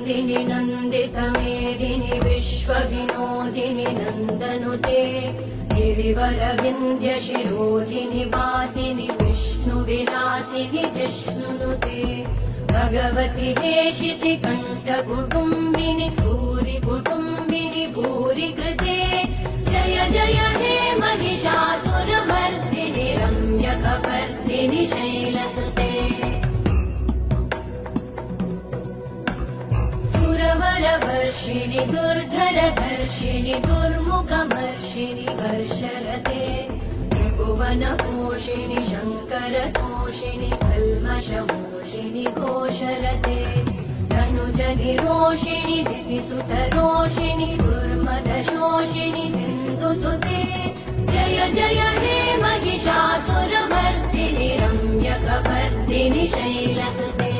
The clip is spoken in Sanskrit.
नर्दिनि नन्दितमेदिनि विश्वविनोदिनि नन्दनुते गिरिवरविन्द्यशिरोधिनि वासिनि विष्णुविलासिनि जिष्णुनुते भगवति हेशिति कण्ठकुटुम्बिनि भूरि कुटुम्बिनि भूरि कृते जय जय हे महिषासुरमर्दिनि रम्यकपर्दिनि शैलसुते सुरवरवर्षिणि दुर्धरधर्षिणि दुर्मुखमर्षिणि वर्षरते त्रिभुवनपोषिणि शङ्करतोषिणि कल्मषमोषिणि घोषरते धनुजनिरोषिणि दितिसुतरोषिणि दुर्मदशोषिणि सिन्धुसुते जय जय हे महिषासुरमर्दिनि रम्यकपर्दिनि शैलसुते।